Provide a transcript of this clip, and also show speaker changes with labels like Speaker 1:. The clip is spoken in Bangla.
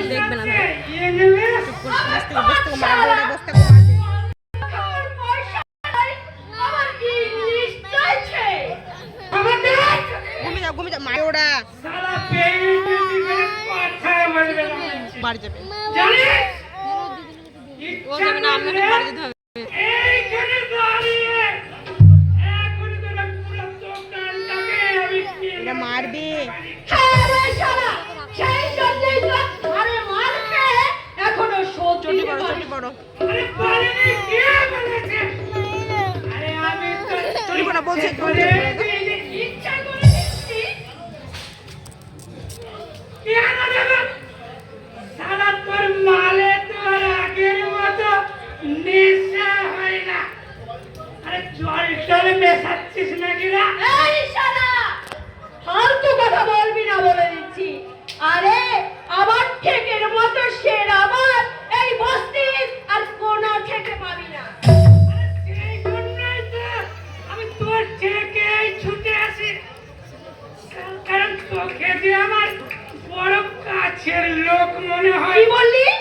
Speaker 1: দেখবে না ঘুমিয়ে যাও মারে ওরা বাড়ি যাবে ও যাবে না আমি বাড়ি যেতে হবে এটা মারবে চটি বড় বলছে
Speaker 2: আরে আবার ঠেকের মতো শের আবার এই বস্তি আর কোন ঠেকে পাবি না
Speaker 3: আমি তোর ঠেকে ছুটে আসি কারণ তোকে যে আমার বড় কাছের লোক মনে হয়
Speaker 2: কি বললি